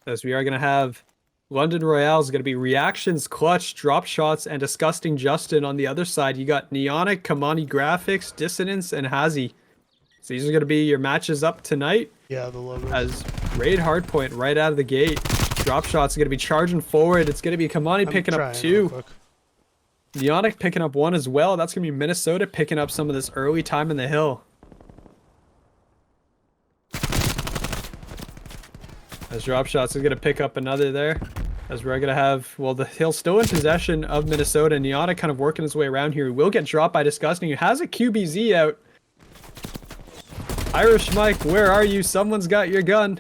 as we are going to have London Royale is going to be Reactions, Clutch, Drop Shots, and Disgusting Justin on the other side. You got Neonic, Kamani Graphics, Dissonance, and Hazy. So these are going to be your matches up tonight. Yeah, the logos. As Raid Hardpoint right out of the gate. Drop Shots are going to be charging forward. It's going to be Kamani picking up 2. Neonic picking up 1 as well. That's going to be Minnesota picking up some of this early time in the hill. As Drop Shots is going to pick up another there. As we're going to have, well, the hill still in possession of Minnesota. Neonic kind of working his way around here. He will get dropped by Disgusting. He has a QBZ out. Irish Mike, where are you? Someone's got your gun.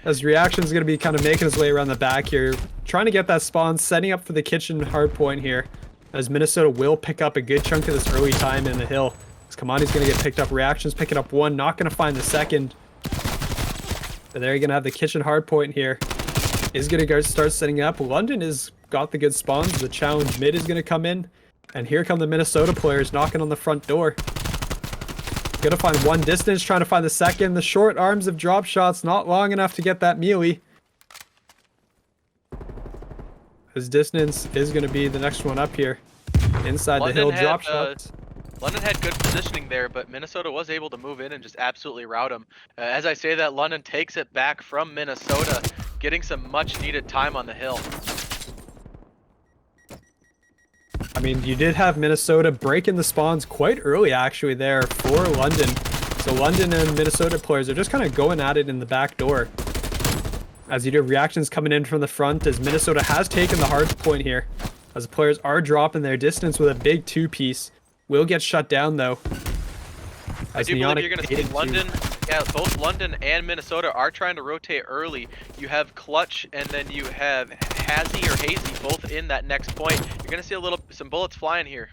As Reaction's going to be kind of making his way around the back here. Trying to get that spawn, setting up for the kitchen hard point here. As Minnesota will pick up a good chunk of this early time in the hill. As Kamani's going to get picked up. Reaction's picking up 1. Not going to find the second. But there you're going to have the kitchen hard point here. Is going to go start setting up. London has got the good spawns. The challenge mid is going to come in. And here come the Minnesota players knocking on the front door. Going to find 1 Distance, trying to find the second. The short arms of Drop Shots, not long enough to get that melee. His Distance is going to be the next one up here. Inside the hill, Drop Shots. London had good positioning there, but Minnesota was able to move in and just absolutely rout him. As I say that, London takes it back from Minnesota, getting some much needed time on the hill. I mean, you did have Minnesota breaking the spawns quite early actually there for London. So London and Minnesota players are just kind of going at it in the back door. As you do, Reactions coming in from the front as Minnesota has taken the hard point here. As the players are dropping their Distance with a big 2-piece. Will get shut down though. I do believe you're going to see London, both London and Minnesota are trying to rotate early. You have Clutch and then you have Hazy or Hazy both in that next point. You're going to see some bullets flying here.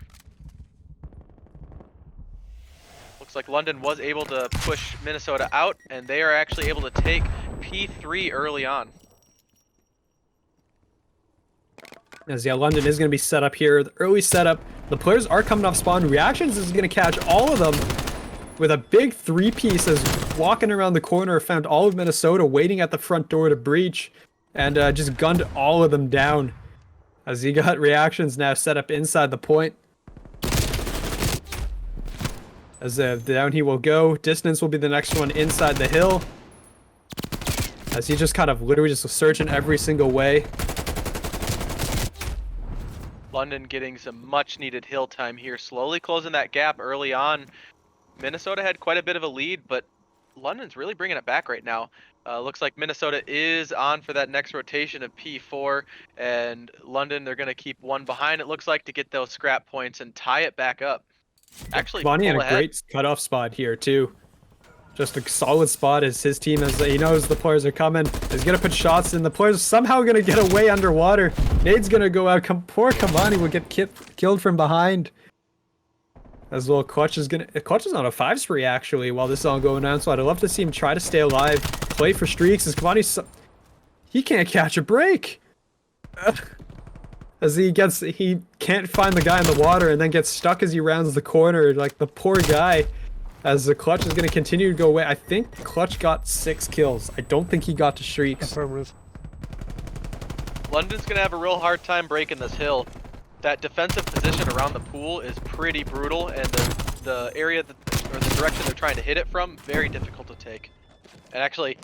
Looks like London was able to push Minnesota out and they are actually able to take P3 early on. As yeah, London is going to be set up here. The early setup. The players are coming off spawn. Reactions is going to catch all of them with a big 3-piece as walking around the corner, found all of Minnesota waiting at the front door to breach and just gunned all of them down. As he got Reactions now set up inside the point. As down he will go. Distance will be the next one inside the hill. As he just kind of literally just searching every single way. London getting some much needed hill time here, slowly closing that gap early on. Minnesota had quite a bit of a lead, but London's really bringing it back right now. Looks like Minnesota is on for that next rotation of P4, and London, they're going to keep 1 behind, it looks like, to get those scrap points and tie it back up. Actually, Bonnie in a great cutoff spot here, too. Just a solid spot as his team, as he knows the players are coming, is going to put shots in. The players somehow going to get away underwater. Nade's going to go out. Poor Kamani will get killed from behind. As well, Clutch is on a 5 spree actually while this is all going on. So I'd love to see him try to stay alive, play for streaks. As Kamani, he can't catch a break. As he can't find the guy in the water and then gets stuck as he rounds the corner. Like the poor guy. As the Clutch is going to continue to go away. I think Clutch got 6 kills. I don't think he got to streaks. Affirmative. London's going to have a real hard time breaking this hill. That defensive position around the pool is pretty brutal, and the area or the direction they're trying to hit it from, very difficult to take. And actually,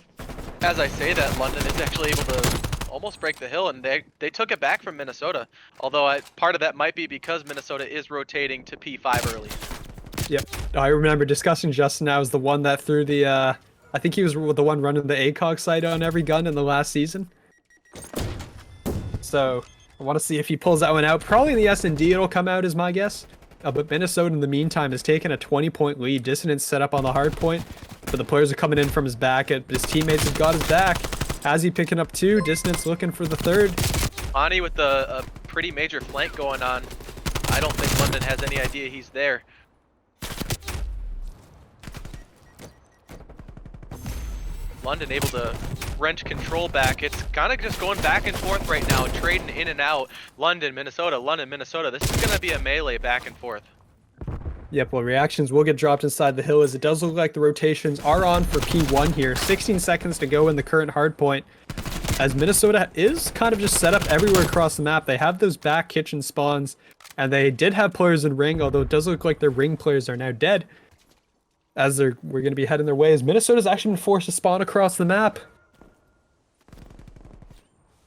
as I say that, London is actually able to almost break the hill, and they took it back from Minnesota. Although part of that might be because Minnesota is rotating to P5 early. Yep, I remember Disgusting Justin now is the one that threw the, I think he was the one running the ACOG sight on every gun in the last season. So, I want to see if he pulls that one out. Probably in the S&D it'll come out is my guess. But Minnesota in the meantime has taken a 20-point lead. Dissonance set up on the hard point. But the players are coming in from his back. His teammates have got his back. Hazy picking up 2. Dissonance looking for the 3rd. Ani with a pretty major flank going on. I don't think London has any idea he's there. London able to wrench control back. It's kind of just going back and forth right now, trading in and out. London, Minnesota, London, Minnesota. This is going to be a melee back and forth. Yep, well, reactions will get dropped inside the hill as it does look like the rotations are on for P1 here. 16 seconds to go in the current hard point. as Minnesota is kind of just set up everywhere across the map. They have those back kitchen spawns, and they did have players in ring, although it does look like their ring players are now dead. As we're going to be heading their way, as Minnesota's actually been forced to spawn across the map.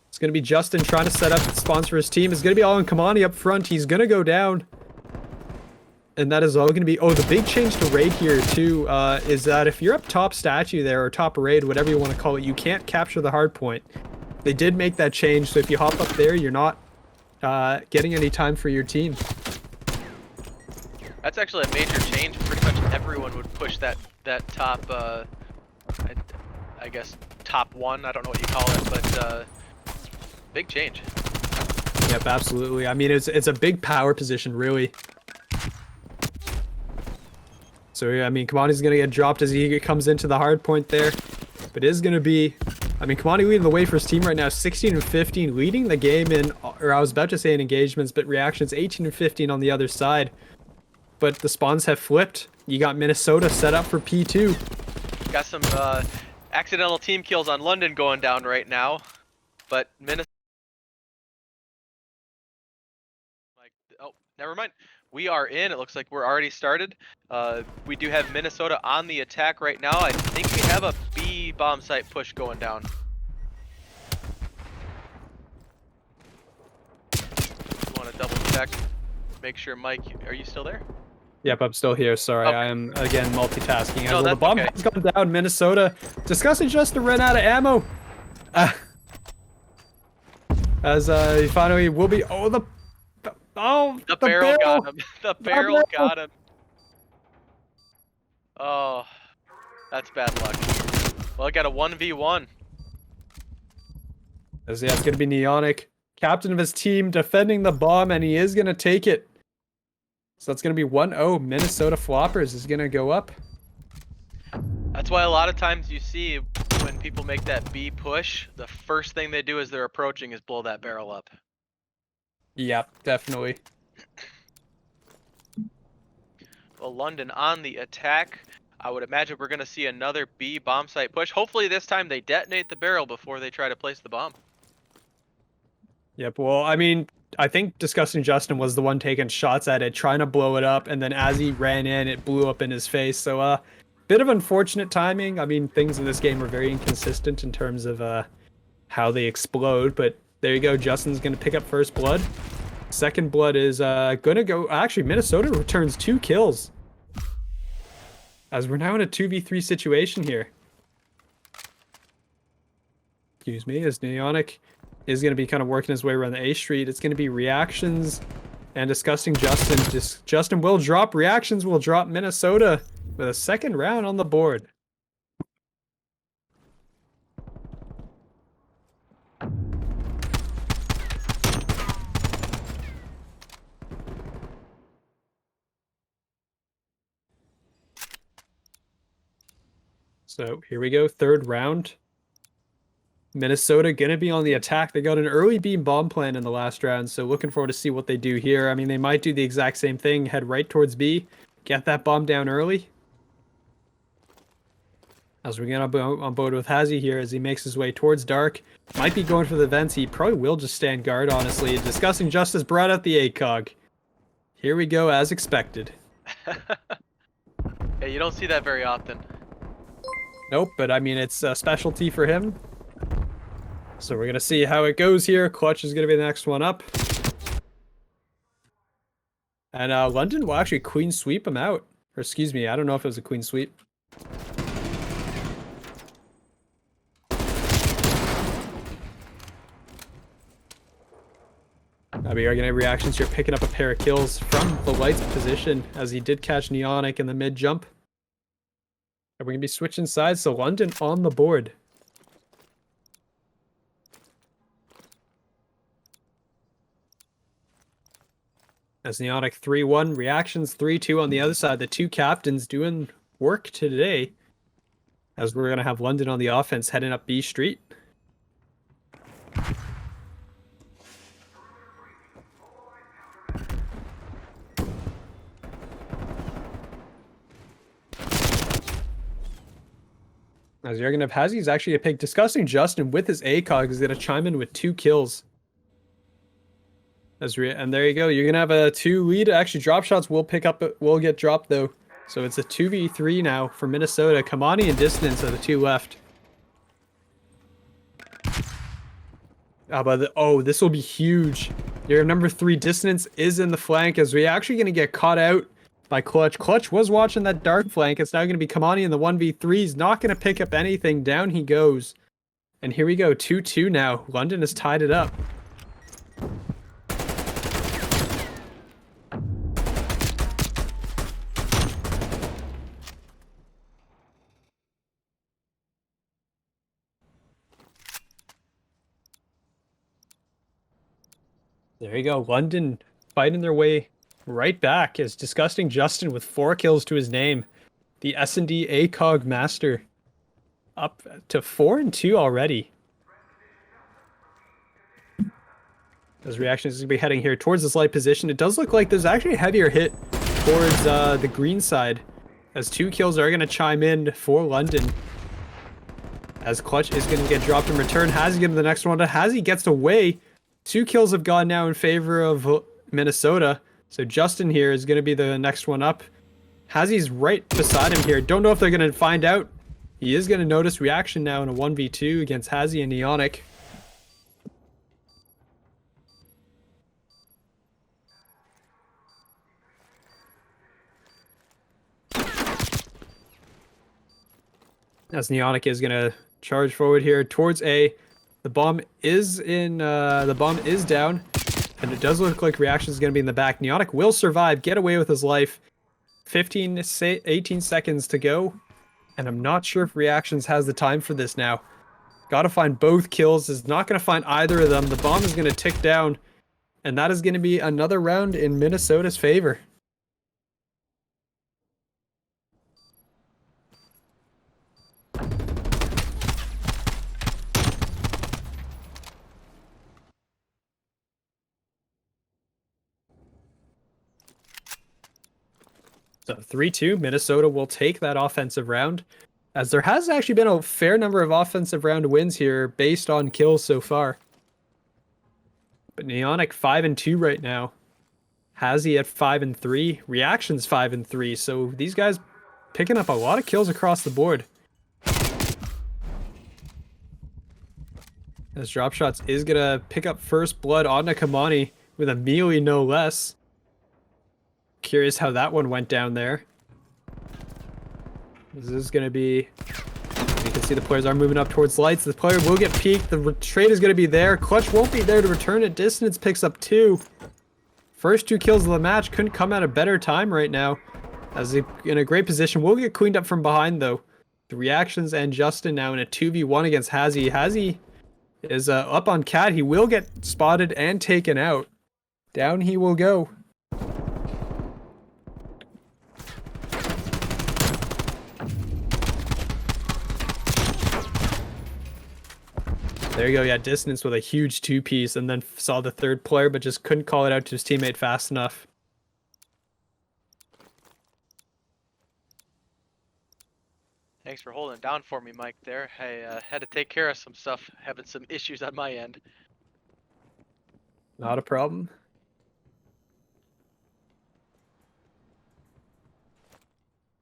It's going to be Justin trying to set up spawns for his team. It's going to be all on Kamani up front. He's going to go down. And that is all going to be... Oh, the big change to raid here, too, is that if you're up top statue there, or top raid, whatever you want to call it, you can't capture the hard point. They did make that change, so if you hop up there, you're not getting any time for your team. That's actually a major change. Pretty much everyone would push that top, I guess, top one. I don't know what you call it, but big change. Yep, absolutely. I mean, it's a big power position, really. So, yeah, I mean, Kamani's going to get dropped as he comes into the hard point there. But it is going to be... I mean, Kamani leading the way for his team right now, 16 and 15, leading the game in... Or I was about to say in engagements, but reactions 18 and 15 on the other side. But the spawns have flipped. You got Minnesota set up for P2. Got some accidental team kills on London going down right now. But Minnesota... Oh, never mind. We are in. It looks like we're already started. We do have Minnesota on the attack right now. I think we have a B bomb site push going down. Want to double check, make sure. Mike, are you still there? Yep, I'm still here. Sorry, okay. I am again multitasking. No, Well, the bomb okay. has gone down. Minnesota discussing just to run out of ammo. As he finally will be. Oh, the barrel got him. The barrel got him. Oh, that's bad luck. Well, I got a 1v1. As yeah, it's gonna be Neonic, captain of his team, defending the bomb, and he is gonna take it. So that's gonna be 1-0. Minnesota Floppers is gonna go up. That's why a lot of times you see when people make that B push, the first thing they do as they're approaching is blow that barrel up. Yep, definitely. Well, London on the attack. I would imagine we're going to see another B bomb site push. Hopefully this time they detonate the barrel before they try to place the bomb. Yep, well, I mean, I think Disgusting Justin was the one taking shots at it, trying to blow it up, and then as he ran in, it blew up in his face. So, bit of unfortunate timing. I mean, things in this game are very inconsistent in terms of how they explode, but there you go. Justin's going to pick up first blood. Second blood is going to go... Actually, Minnesota returns 2 kills. As we're now in a 2v3 situation here. Excuse me, as Neonic is going to be kind of working his way around the A Street. It's going to be reactions and Disgusting Justin. Justin will drop. Reactions will drop Minnesota with a second round on the board. So here we go, third round. Minnesota gonna be on the attack. They got an early beam bomb plan in the last round, so looking forward to see what they do here. I mean, they might do the exact same thing, head right towards B, get that bomb down early. As we get on board with Hazy here as he makes his way towards Dark. Might be going for the vents. He probably will just stand guard, honestly. Disgusting Justice brought out the ACOG. Here we go, as expected. Yeah, you don't see that very often. Nope, but I mean, it's a specialty for him. So we're going to see how it goes here. Clutch is going to be the next one up. And London will actually queen sweep him out. Or excuse me, I don't know if it was a queen sweep. We are going to have reactions here, picking up a pair of kills from the Light's position as he did catch Neonic in the mid jump. And we're going to be switching sides, so London on the board. As Neonic 3-1, reactions 3-2 on the other side. The two captains doing work today. As we're going to have London on the offense heading up B Street. As you're gonna have Hazi's actually a pick. Disgusting Justin with his ACOG is gonna chime in with 2 kills. And there you go. You're gonna have a 2 lead. Actually, drop shots will get dropped though. So it's a 2v3 now for Minnesota. Kamani and Distance are the 2 left. This will be huge. Your number 3 Distance is in the flank as we're actually gonna get caught out by Clutch. Clutch was watching that dark flank. It's now gonna be Kamani in the 1v3. He's not gonna pick up anything. Down he goes. And here we go, 2-2 now. London has tied it up. There you go. London fighting their way right back as Disgusting Justin with 4 kills to his name. The S&D ACOG master up to 4-2 already. As Reaction is going to be heading here towards this light position. It does look like there's actually a heavier hit towards the green side as 2 kills are going to chime in for London. As Clutch is going to get dropped in return. Hazy getting the next one. Hazy gets away. 2 kills have gone now in favor of Minnesota. So Justin here is going to be the next one up. Hazy's right beside him here. Don't know if they're going to find out. He is going to notice Reaction now in a 1v2 against Hazy and Neonic. As Neonic is going to charge forward here towards A. The bomb is down, and it does look like Reaction is going to be in the back. Neonic will survive, get away with his life. 18 seconds to go, and I'm not sure if Reactions has the time for this now. Got to find both kills. Is not going to find either of them. The bomb is going to tick down, and that is going to be another round in Minnesota's favor. So 3-2, Minnesota will take that offensive round, as there has actually been a fair number of offensive round wins here based on kills so far. But Neonic 5-2 right now. Hazy at 5-3. Reaction's 5-3. So these guys picking up a lot of kills across the board. As Drop Shots is gonna pick up first blood on Kamani with a melee no less. Curious how that one went down there. This is going to be... You can see the players are moving up towards lights. The player will get peeked. The trade is going to be there. Clutch won't be there to return it. Distance picks up 2. First 2 kills of the match. Couldn't come at a better time right now. As he in a great position. Will get cleaned up from behind though. The Reactions and Justin now in a 2v1 against Hazy. Hazy is up on Cat. He will get spotted and taken out. Down he will go. There you go, yeah, Distance with a huge 2-piece and then saw the 3rd player but just couldn't call it out to his teammate fast enough. Thanks for holding it down for me, Mike, there. I had to take care of some stuff, having some issues on my end. Not a problem.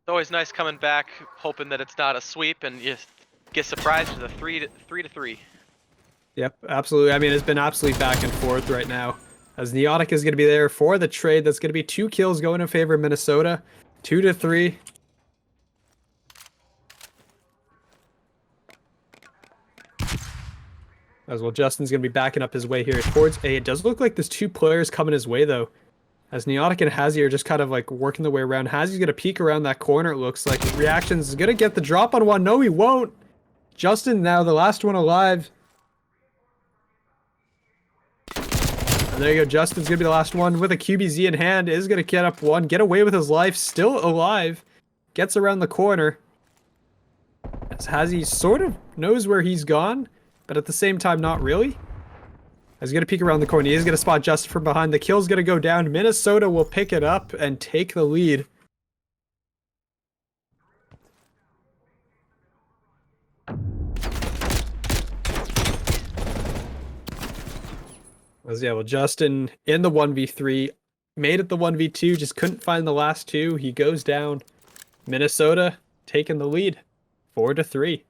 It's always nice coming back, hoping that it's not a sweep, and you get surprised with a 3-3. Yep, absolutely. I mean, it's been absolutely back and forth right now. As Neonic is going to be there for the trade. That's going to be 2 kills going in favor of Minnesota. 2-3. As well, Justin's going to be backing up his way here towards A. It does look like there's 2 players coming his way, though. As Neonic and Hazy are just kind of like working the way around. Hazy's going to peek around that corner, it looks like. Reactions is going to get the drop on one. No, he won't. Justin now, the last one alive. And there you go. Justin's going to be the last one with a QBZ in hand. Is going to get up one. Get away with his life. Still alive. Gets around the corner. As Hazy sort of knows where he's gone, but at the same time, not really. He's going to peek around the corner. He is going to spot Justin from behind. The kill's going to go down. Minnesota will pick it up and take the lead. Yeah, well, Justin in the 1v3, made it the 1v2, just couldn't find the last two. He goes down. Minnesota taking the lead, 4-3.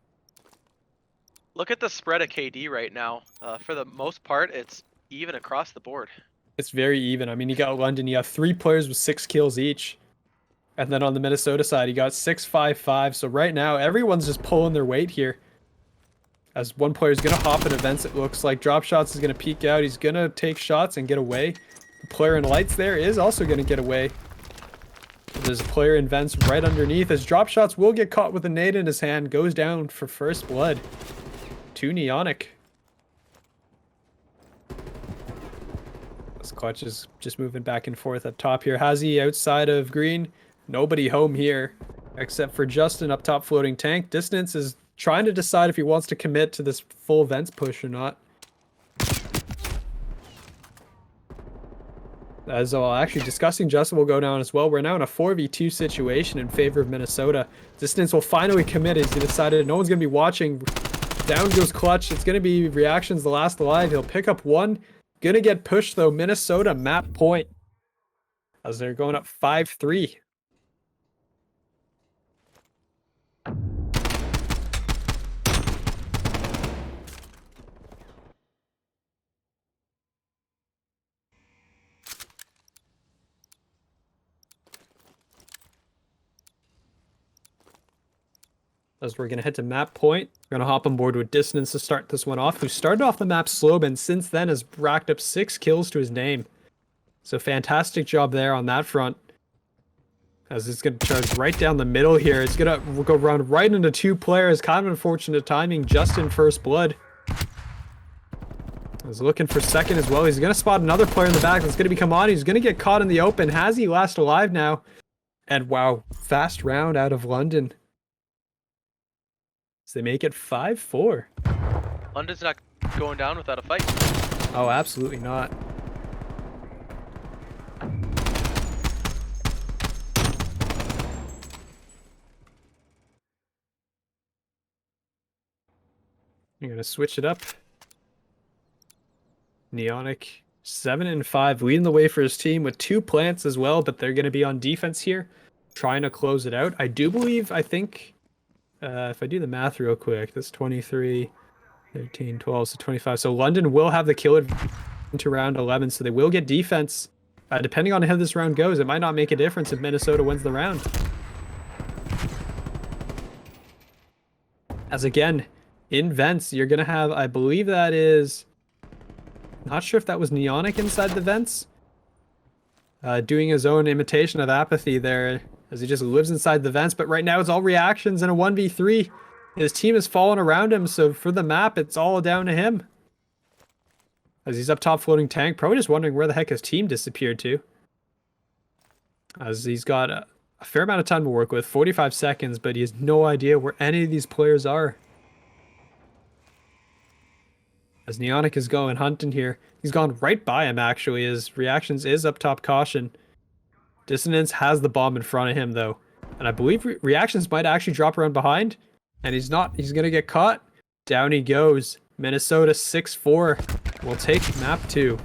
Look at the spread of KD right now. For the most part, it's even across the board. It's very even. I mean, you got London, you have 3 players with 6 kills each. And then on the Minnesota side, you got 6-5-5. So right now, everyone's just pulling their weight here. As one player's going to hop at events, it looks like. Drop Shots is going to peek out. He's going to take shots and get away. The player in lights there is also going to get away. There's a player in vents right underneath. As Drop Shots will get caught with a nade in his hand. Goes down for first blood. To Neonic. This clutch is just moving back and forth up top here. Hazy outside of green. Nobody home here. Except for Justin up top floating tank. Distance is trying to decide if he wants to commit to this full vents push or not. As well, actually discussing Justin will go down as well. We're now in a 4v2 situation in favor of Minnesota. Distance will finally commit as he decided no one's going to be watching. Down goes Clutch. It's going to be Reactions the last alive. He'll pick up one. Gonna get pushed though. Minnesota map point. As they're going up 5-3. As we're going to head to map point. We're going to hop on board with Dissonance to start this one off, who started off the map slow, and since then has racked up 6 kills to his name. So fantastic job there on that front. As it's going to charge right down the middle here. It's going to go run right into 2 players. Kind of unfortunate timing, just in first blood. He's looking for second as well. He's going to spot another player in the back that's going to become on. He's going to get caught in the open. Has he last alive now? And wow, fast round out of London. So they make it 5-4. London's not going down without a fight. Oh, absolutely not. You're going to switch it up. Neonic, 7-5, leading the way for his team with 2 plants as well, but they're going to be on defense here, trying to close it out. I do believe, I think, if I do the math real quick, that's 23, 13, 12, so 25. So London will have the kill into round 11, so they will get defense. Depending on how this round goes, it might not make a difference if Minnesota wins the round. As again, in vents, you're going to have, I believe that is, not sure if that was Neonic inside the vents. Doing his own imitation of apathy there, as he just lives inside the vents. But right now it's all Reactions in a 1v3. His team has fallen around him, so for the map, it's all down to him. As he's up top floating tank, probably just wondering where the heck his team disappeared to. As he's got a fair amount of time to work with, 45 seconds, but he has no idea where any of these players are. As Neonic is going hunting here. He's gone right by him, actually, as Reactions is up top caution. Dissonance has the bomb in front of him, though. And I believe Reactions might actually drop around behind. And he's not. He's going to get caught. Down he goes. Minnesota 6-4. Will take map 2.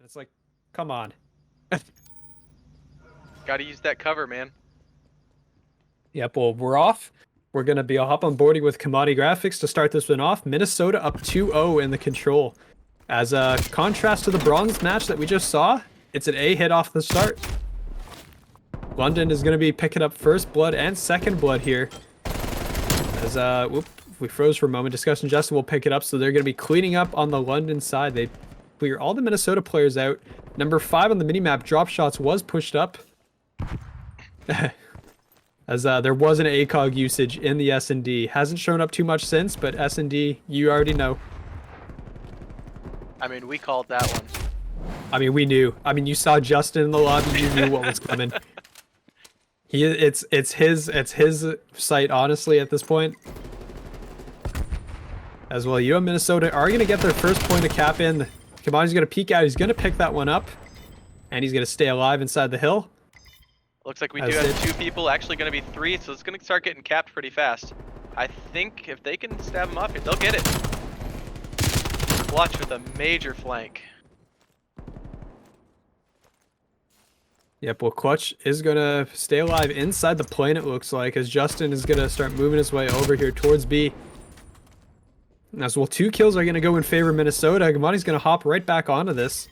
It's like, come on. Gotta use that cover, man. Yep, well, we're off. We're going to be hop on boarding with Commodity Graphics to start this one off. Minnesota up 2-0 in the control. As a contrast to the bronze match that we just saw, it's an A hit off the start. London is going to be picking up first blood and second blood here. As, we froze for a moment. Discussing Justin will pick it up, so they're going to be cleaning up on the London side. They clear all the Minnesota players out. Number 5 on the minimap, Drop Shots, was pushed up. As there was an ACOG usage in the S&D. Hasn't shown up too much since, but S&D, you already know. I mean, we called that one. I mean, we knew. I mean, you saw Justin in the lobby, you knew what was coming. It's his site, honestly, at this point. As well, you and Minnesota are going to get their first point of cap in. Commodity's going to peek out. He's going to pick that one up. And he's going to stay alive inside the hill. Looks like we do have 2 people, actually going to be 3, so it's going to start getting capped pretty fast. I think if they can stab him off here, they'll get it. Clutch with a major flank. Yep, well, Clutch is going to stay alive inside the plane, it looks like, as Justin is going to start moving his way over here towards B. As well, 2 kills are going to go in favor of Minnesota. Gamani's going to hop right back onto this.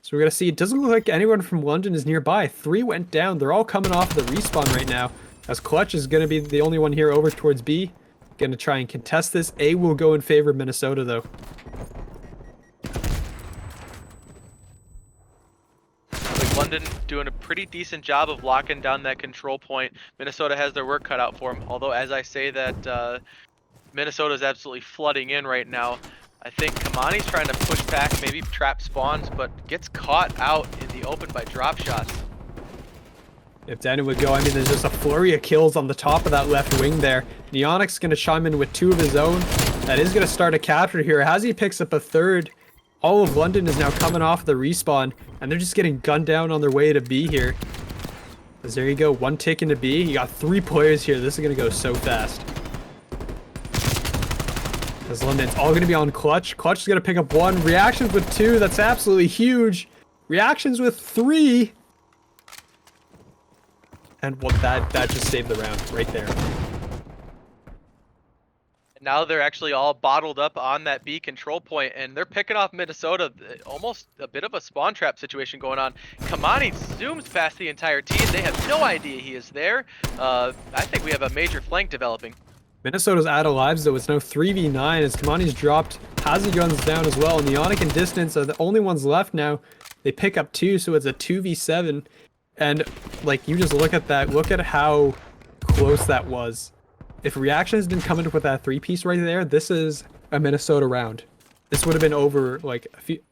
So we're going to see, it doesn't look like anyone from London is nearby. 3 went down. They're all coming off the respawn right now. As Clutch is going to be the only one here over towards B. Going to try and contest this. A will go in favor of Minnesota, though. London doing a pretty decent job of locking down that control point. Minnesota has their work cut out for them. Although, as I say that, Minnesota is absolutely flooding in right now. I think Kamani's trying to push back, maybe trap spawns, but gets caught out in the open by drop shots. If Daniel would go, I mean, there's just a flurry of kills on the top of that left wing there. Neonic's going to chime in with 2 of his own. That is going to start a capture here. As he picks up a 3rd, all of London is now coming off the respawn, and they're just getting gunned down on their way to B here. As there you go, 1 tick into B. You got 3 players here. This is going to go so fast. As London's all going to be on Clutch. Clutch is going to pick up 1. Reactions with 2. That's absolutely huge. Reactions with 3. And what that just saved the round right there. Now they're actually all bottled up on that B control point, and they're picking off Minnesota. Almost a bit of a spawn trap situation going on. Kamani zooms past the entire team. They have no idea he is there. I think we have a major flank developing. Minnesota's out of lives, though. It's now 3v9 as Kamani's dropped. Hazy guns down as well. And Neonic and Distance are the only ones left now. They pick up 2, so it's a 2v7. And, like, you just look at that. Look at how close that was. If Reactions didn't come in with that 3-piece right there, this is a Minnesota round. This would have been over, like,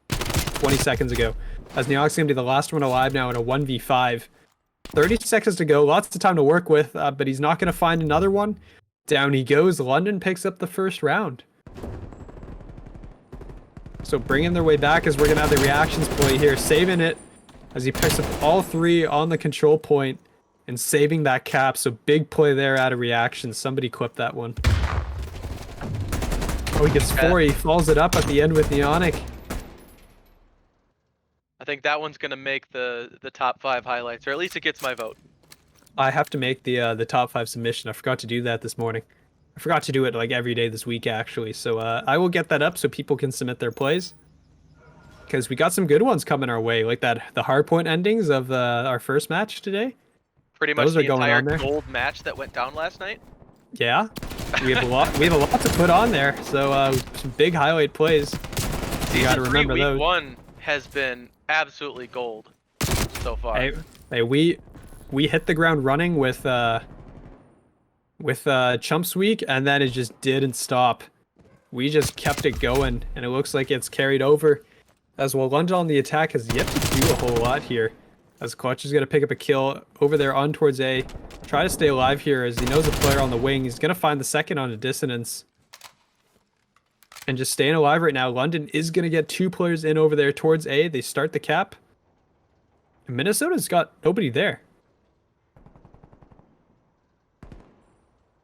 20 seconds ago. As Neonic's going to be the last one alive now in a 1v5. 30 seconds to go. Lots of time to work with, but he's not going to find another one. Down he goes. London picks up the first round. So bringing their way back as we're going to have the Reactions play here. Saving it as he picks up all 3 on the control point and saving that cap. So big play there out of Reactions. Somebody clip that one. Oh, he gets 4. He follows it up at the end with Neonic. I think that one's going to make the top 5 highlights, or at least it gets my vote. I have to make the top 5 submission. I forgot to do that this morning. I forgot to do it like every day this week, actually. So I will get that up so people can submit their plays. Because we got some good ones coming our way, like the hardpoint endings of our first match today. Pretty much the entire gold match that went down last night. Yeah, we have a lot. We have a lot to put on there. So some big highlight plays. You got to remember those. Week 1 has been absolutely gold so far. Hey, we hit the ground running with Chumps Week, and then it just didn't stop. We just kept it going, and it looks like it's carried over. As well, London on the attack has yet to do a whole lot here. As Clutch is going to pick up a kill over there on towards A. Try to stay alive here as he knows a player on the wing. He's going to find the second on a Dissonance. And just staying alive right now. London is going to get 2 players in over there towards A. They start the cap. And Minnesota's got nobody there.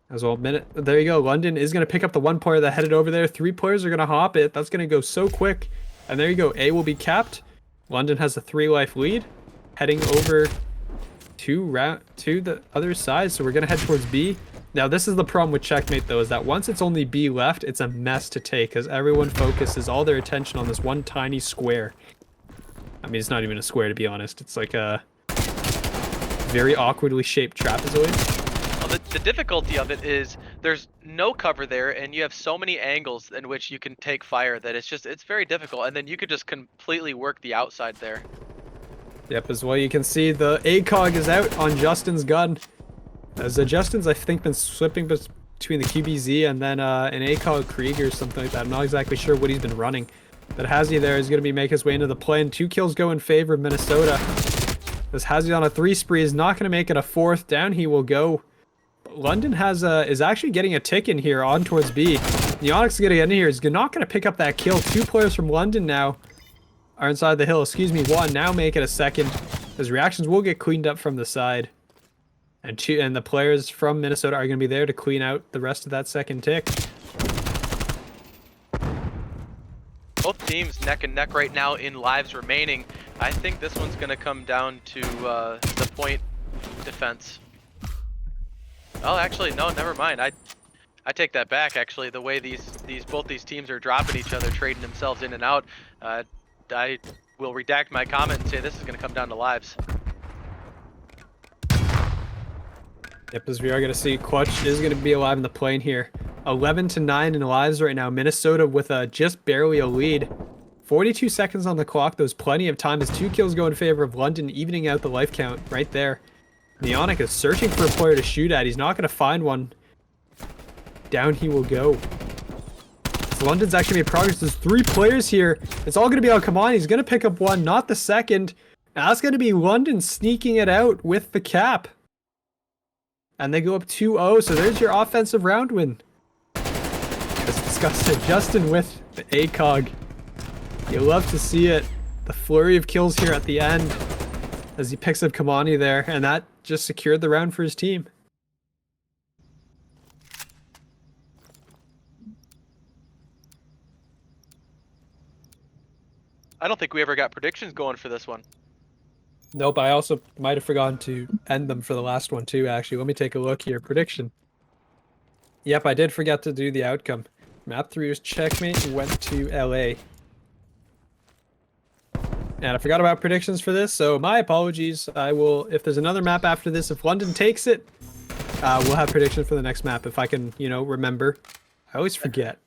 As well, there you go. London is going to pick up the 1 player that headed over there. 3 players are going to hop it. That's going to go so quick. And there you go. A will be capped. London has a 3-life lead. Heading over to the other side. So we're going to head towards B. Now, this is the problem with Checkmate, though, is that once it's only B left, it's a mess to take because everyone focuses all their attention on this one tiny square. I mean, it's not even a square, to be honest. It's like a very awkwardly shaped trapezoid. Well, the difficulty of it is there's no cover there, and you have so many angles in which you can take fire that it's very difficult. And then you could just completely work the outside there. Yep, as well you can see the ACOG is out on Justin's gun. As Justin's, I think, been slipping between the QBZ and then an ACOG Krieger or something like that. I'm not exactly sure what he's been running. But Hazy there is going to be making his way into the plane. 2 kills go in favor of Minnesota. As Hazy on a 3 spree is not going to make it a 4th. Down he will go. But London is actually getting a tick in here on towards B. Neonic's going to get in here. He's not going to pick up that kill. 2 players from London now are inside the hill. Excuse me, 1. Now make it a 2nd. His reactions will get cleaned up from the side. And the players from Minnesota are going to be there to clean out the rest of that second tick. Both teams neck and neck right now in lives remaining. I think this one's going to come down to the point defense. Oh, actually, no, never mind. I take that back. Actually, the way both these teams are dropping each other, trading themselves in and out, I will redact my comment and say this is going to come down to lives. Yep, as we are going to see, Clutch is going to be alive in the plane here. 11-9 in lives right now. Minnesota with just barely a lead. 42 seconds on the clock. There's plenty of time as 2 kills go in favor of London, evening out the life count right there. Neonic is searching for a player to shoot at. He's not going to find one. Down he will go. So London's actually made progress. There's 3 players here. It's all going to be on Kamani. He's going to pick up one, not the second. Now that's going to be London sneaking it out with the cap. And they go up 2-0, so there's your offensive round win. As discussed, Justin with the ACOG. You love to see it. The flurry of kills here at the end as he picks up Kamani there, and that just secured the round for his team. I don't think we ever got predictions going for this one. Nope, I also might have forgotten to end them for the last one too, actually. Let me take a look here. Prediction. Yep, I did forget to do the outcome. Map 3 was checkmate and went to LA. And I forgot about predictions for this, so my apologies. I will, if there's another map after this, if London takes it, we'll have predictions for the next map if I can, remember. I always forget.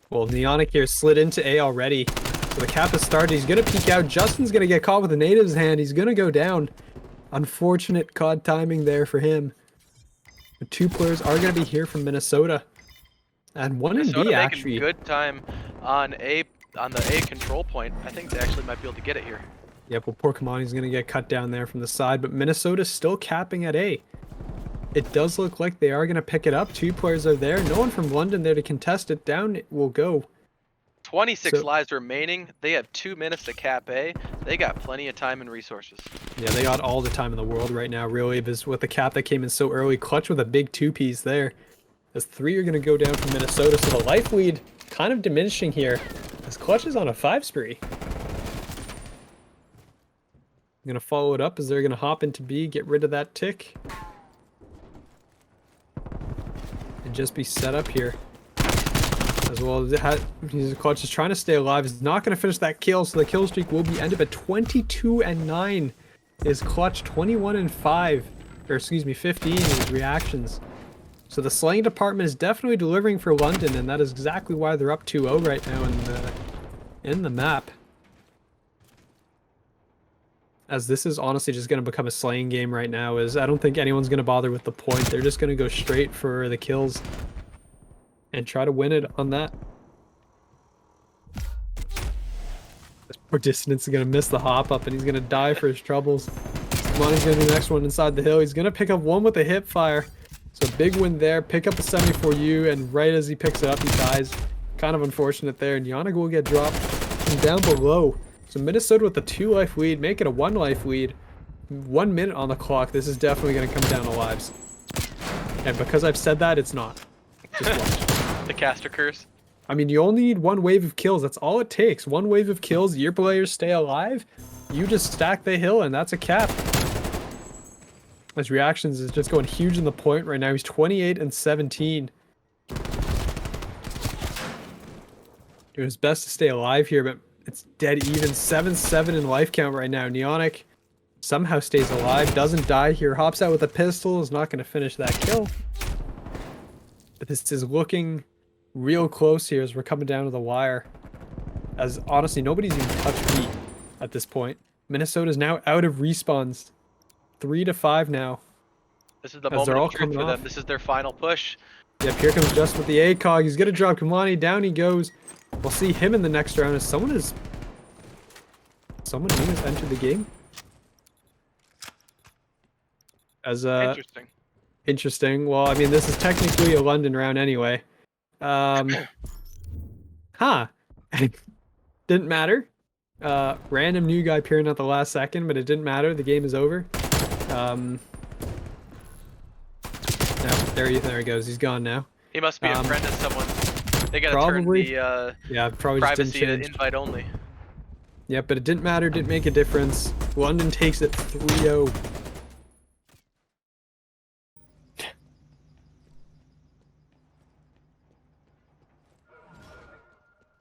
Well, Neonic here slid into A already. So the cap has started. He's going to peek out. Justin's going to get caught with a native's hand. He's going to go down. Unfortunate COD timing there for him. The 2 players are going to be here from Minnesota. And one in B, actually. Good time on the A control point. I think they actually might be able to get it here. Yep, well, poor Kamani's going to get cut down there from the side. But Minnesota's still capping at A. It does look like they are going to pick it up. 2 players are there. No one from London there to contest it. Down it will go. 26 lives remaining. They have 2 minutes to cap A. They got plenty of time and resources. Yeah, they got all the time in the world right now, really, because with the cap that came in so early. Clutch with a big 2-piece there. As 3 are going to go down from Minnesota, so the life lead kind of diminishing here. As Clutch is on a 5 spree. Going to follow it up as they're going to hop into B, get rid of that tick. And just be set up here. As well as Clutch is trying to stay alive. He's not going to finish that kill, so the kill streak will be ended at 22-9. Is Clutch 21-5, or excuse me, 15 in his reactions. So the slaying department is definitely delivering for London, and that is exactly why they're up 2-0 right now in the map. As this is honestly just going to become a slaying game right now, as I don't think anyone's going to bother with the point. They're just going to go straight for the kills. And try to win it on that. This poor Dissonance is going to miss the hop up and he's going to die for his troubles. Money's going to do the next one inside the hill. He's going to pick up one with a hip fire. So big win there. Pick up a 74U and right as he picks it up, he dies. Kind of unfortunate there. And Yannick will get dropped from down below. So Minnesota with the 2-life lead, make it a 1-life lead. 1 minute on the clock. This is definitely going to come down to lives. And because I've said that, it's not. Just watch. The caster curse. I mean, you only need 1 wave of kills. That's all it takes. 1 wave of kills, your players stay alive. You just stack the hill, and that's a cap. His reactions is just going huge in the point right now. He's 28-17. Doing his best to stay alive here, but it's dead even. 7-7 in life count right now. Neonic somehow stays alive, doesn't die here. Hops out with a pistol, is not going to finish that kill. But this is looking real close here as we're coming down to the wire. As honestly, nobody's even touched B at this point. Minnesota's now out of respawns. 3-5 now. This is the moment of truth for them. This is their final push. Yep, here comes Just with the ACOG. He's going to drop Kamani. Down he goes. We'll see him in the next round as someone new has entered the game. As Interesting. Well, I mean, this is technically a London round anyway. Huh. Didn't matter. Random new guy appearing at the last second, but it didn't matter. The game is over. No, there he goes. He's gone now. He must be a friend of someone. They gotta Probably. turn the Yeah, probably just didn't privacy to change. invite only. Yeah, but it didn't matter. Didn't make a difference. London takes it 3-0.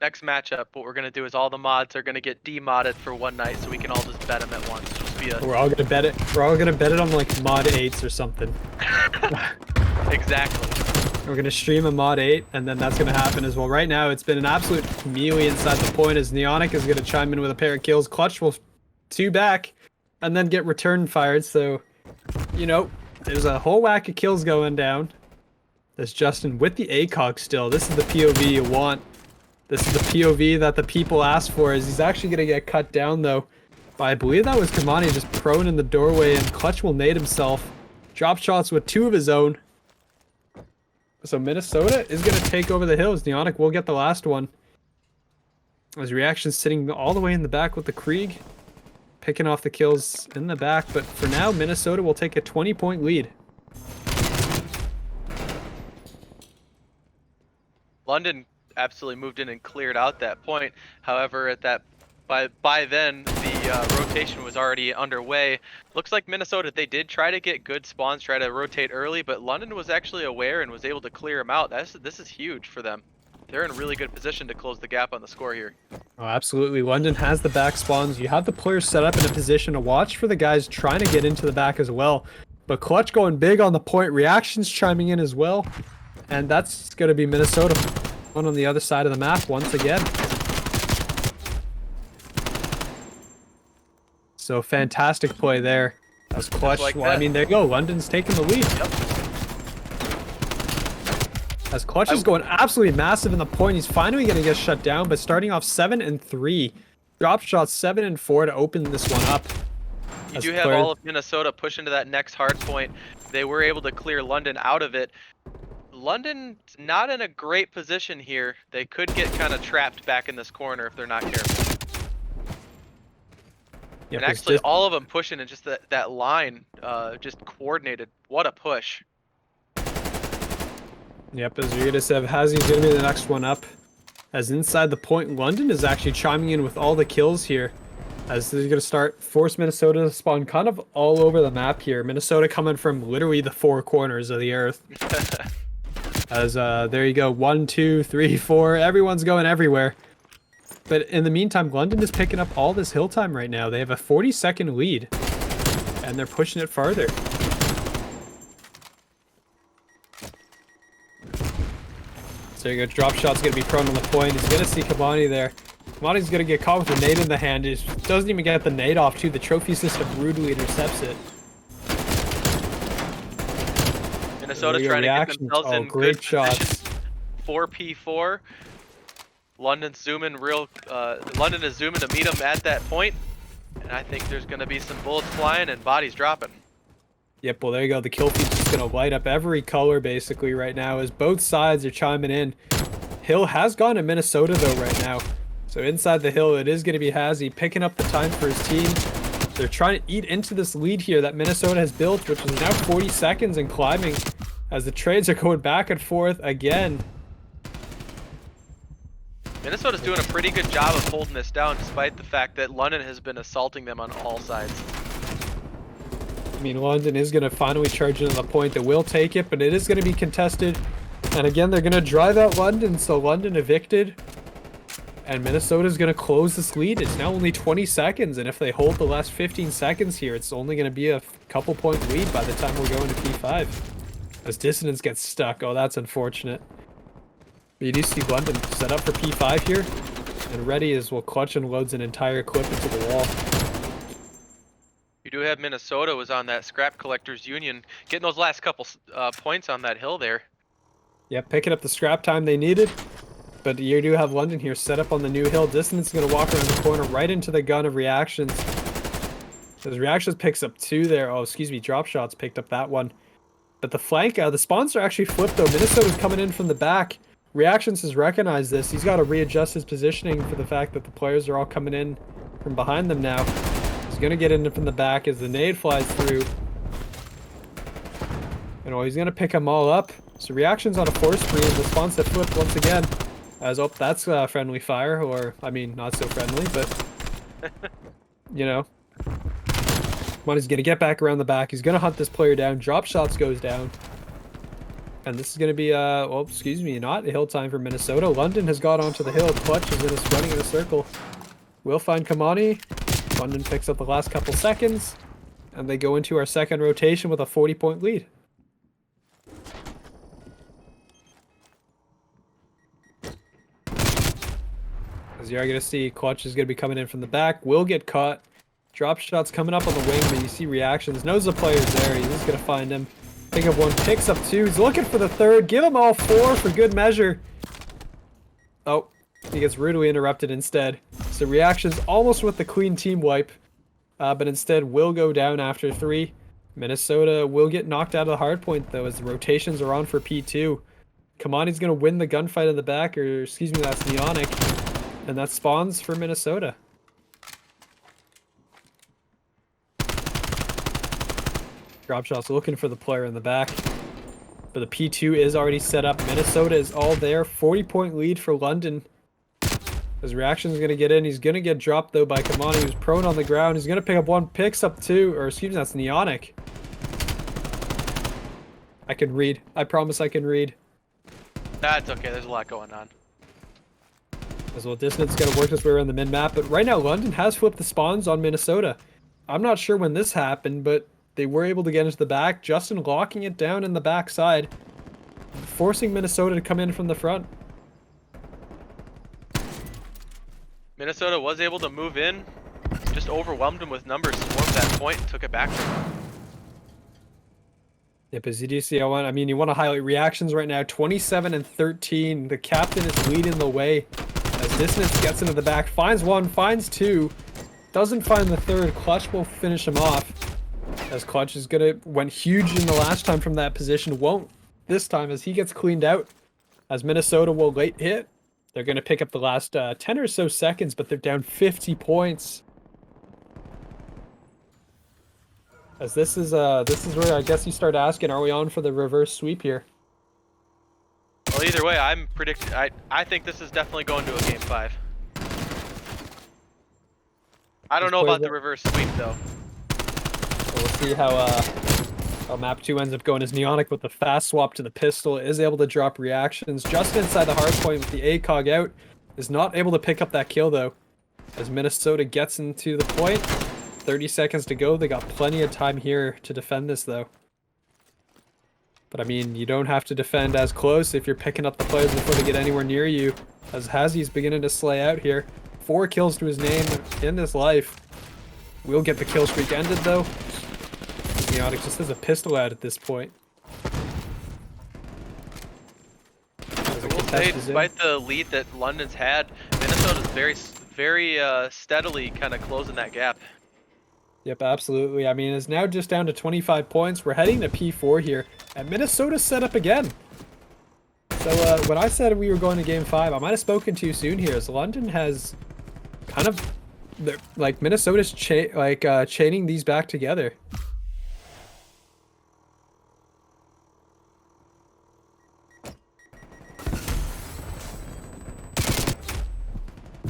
Next matchup, what we're gonna do is all the mods are gonna get demodded for one night, so we can all just bet them at once. Just be a... We're all gonna bet it. We're all gonna bet it on like mod 8s or something. Exactly. We're gonna stream a mod 8, and then that's gonna happen as well. Right now, it's been an absolute melee inside the point as Neonic is gonna chime in with a pair of kills. Clutch will 2 back, and then get return fired. So, you know, there's a whole whack of kills going down. There's Justin with the ACOG still. This is the POV you want. This is the POV that the people asked for. Is he's actually gonna get cut down though? But I believe that was Kamani just prone in the doorway, and Clutch will nade himself. Drop shots with 2 of his own. So Minnesota is going to take over the hills. Neonic will get the last one. As Reaction's sitting all the way in the back with the Krieg. Picking off the kills in the back. But for now, Minnesota will take a 20-point lead. London absolutely moved in and cleared out that point. However, at that by then the rotation was already underway. Looks like Minnesota, they did try to get good spawns, try to rotate early, but London was actually aware and was able to clear them out. This is huge for them. They're in a really good position to close the gap on the score here. Oh, absolutely. London has the back spawns. You have the players set up in a position to watch for the guys trying to get into the back as well. But Clutch going big on the point. Reactions chiming in as well. And that's going to be Minnesota on the other side of the map once again. So fantastic play there. That's Clutch. Like well, that. I mean, there you go. London's taking the lead. Yep. As Clutch is going absolutely massive in the point. He's finally going to get shut down, but starting off 7-3. Drop shots 7-4 to open this one up. You do have all of Minnesota push into that next hard point. They were able to clear London out of it. London's not in a great position here. They could get kind of trapped back in this corner if they're not careful. Yep, and actually, all of them pushing and just that line just coordinated. What a push. Yep, as Rita said, Hazi's going to be the next one up. As inside the point, London is actually chiming in with all the kills here. As they're going to force Minnesota to spawn kind of all over the map here. Minnesota coming from literally the 4 corners of the earth. As there you go, 1, 2, 3, 4. Everyone's going everywhere. But in the meantime, London is picking up all this hill time right now. They have a 40-second lead, and they're pushing it farther. So there you go. Drop shot's going to be prone on the point. He's going to see Kamani there. Kamani's going to get caught with a nade in the hand. He doesn't even get the nade off, too. The trophy system rudely intercepts it. Minnesota trying to get themselves in great good shots. position. 4p4. London's zooming London is zooming to meet him at that point, and I think there's going to be some bullets flying and bodies dropping. Yep, well there you go. The kill feed's just going to light up every color basically right now as both sides are chiming in. Hill has gone to Minnesota though right now. So inside the hill, it is going to be Hazy picking up the time for his team. They're trying to eat into this lead here that Minnesota has built, which is now 40 seconds and climbing as the trades are going back and forth again. Minnesota's doing a pretty good job of holding this down despite the fact that London has been assaulting them on all sides. I mean, London is going to finally charge into the point that will take it, but it is going to be contested. And again, they're going to drive out London, so London evicted. And Minnesota's going to close this lead. It's now only 20 seconds, and if they hold the last 15 seconds here, it's only going to be a couple point lead by the time we're going to P5. As Dissonance gets stuck. Oh, that's unfortunate. But you do see London set up for P5 here, and ready as well. Clutch and loads an entire clip into the wall. You do have Minnesota was on that Scrap Collectors Union, getting those last couple points on that hill there. Yeah, picking up the scrap time they needed. But you do have London here set up on the new hill. Dissonance is going to walk around the corner right into the gun of Reactions. As Reactions picks up 2 there. Oh, excuse me, Drop Shots picked up that one. But the flank, the spawns are actually flipped though. Minnesota's coming in from the back. Reactions has recognized this. He's got to readjust his positioning for the fact that the players are all coming in from behind them now. He's going to get in from the back as the nade flies through. And he's going to pick them all up. So reactions on a force spree and the spawns that flipped once again. As that's friendly fire, or I mean not so friendly, but you know. Come on, he's gonna get back around the back. He's gonna hunt this player down. Drop shots goes down. And this is gonna be well, excuse me, not a hill time for Minnesota. London has got onto the hill. Clutch is running in a circle. We'll find Kamani. London picks up the last couple seconds. And they go into our second rotation with a 40-point lead. As you are going to see, Clutch is going to be coming in from the back. Will get caught. Drop shots coming up on the wing, but you see reactions. Knows the player's there. He's just going to find him. Pick up one, picks up two. He's looking for the third. Give him all four for good measure. Oh, he gets rudely interrupted instead. So reactions almost with the clean team wipe. But instead will go down after 3. Minnesota will get knocked out of the hard point, though, as the rotations are on for P2. Kamani's going to win the gunfight in the back, or excuse me, that's Neonic. And that spawns for Minnesota. Drop shots looking for the player in the back. But the P2 is already set up. Minnesota is all there. 40-point lead for London. His reaction is going to get in. He's going to get dropped, though, by Kamani, who's prone on the ground. He's going to pick up one, picks up two. Or, excuse me, that's Neonic. I can read. I promise I can read. That's okay. There's a lot going on. As well, Dissonance is going to work his way around the mid-map. But right now, London has flipped the spawns on Minnesota. I'm not sure when this happened, but they were able to get into the back. Justin locking it down in the backside, forcing Minnesota to come in from the front. Minnesota was able to move in, just overwhelmed him with numbers, swarmed that point, and took it back from him. Yep, as you do see, I mean, you want to highlight reactions right now. 27 and 13. The captain is leading the way as Dissonance gets into the back, finds one, finds two, doesn't find the third. Clutch will finish him off. As Clutch is went huge in the last time from that position, won't this time as he gets cleaned out. As Minnesota will late hit. They're going to pick up the last 10 or so seconds, but they're down 50 points. As this is where I guess you start asking, are we on for the reverse sweep here? Well, either way, I think this is definitely going to a game 5. I don't know about the reverse sweep though. So we'll see how map 2 ends up going, as Neonic with the fast swap to the pistol is able to drop reactions just inside the hard point with the ACOG out. Is not able to pick up that kill though, as Minnesota gets into the point. 30 seconds to go. They got plenty of time here to defend this though. But I mean, you don't have to defend as close if you're picking up the players before they get anywhere near you, as Hazi's beginning to slay out here. 4 kills to his name in this life. We'll get the kill streak ended though. Neonic just has a pistol out at this point. Despite the lead that London's had, Minnesota's very steadily kind of closing that gap. Yep, absolutely. I mean, it's now just down to 25 points. We're heading to P4 here, and Minnesota's set up again. So when I said we were going to Game 5, I might have spoken too soon here, as London has kind of, like, Minnesota's chaining these back together.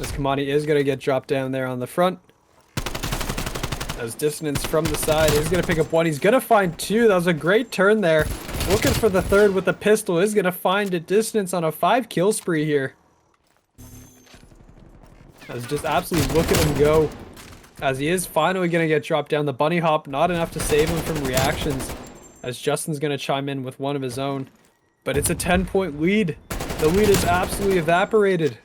As Kamani is going to get dropped down there on the front. As Dissonance from the side is going to pick up one. He's going to find two. That was a great turn there. Looking for the third with the pistol. Is going to find it. Dissonance on a 5 kill spree here. As just absolutely look at him go. As he is finally going to get dropped down. The bunny hop not enough to save him from reactions. As Justin's going to chime in with one of his own. But it's a 10-point lead. The lead is absolutely evaporated.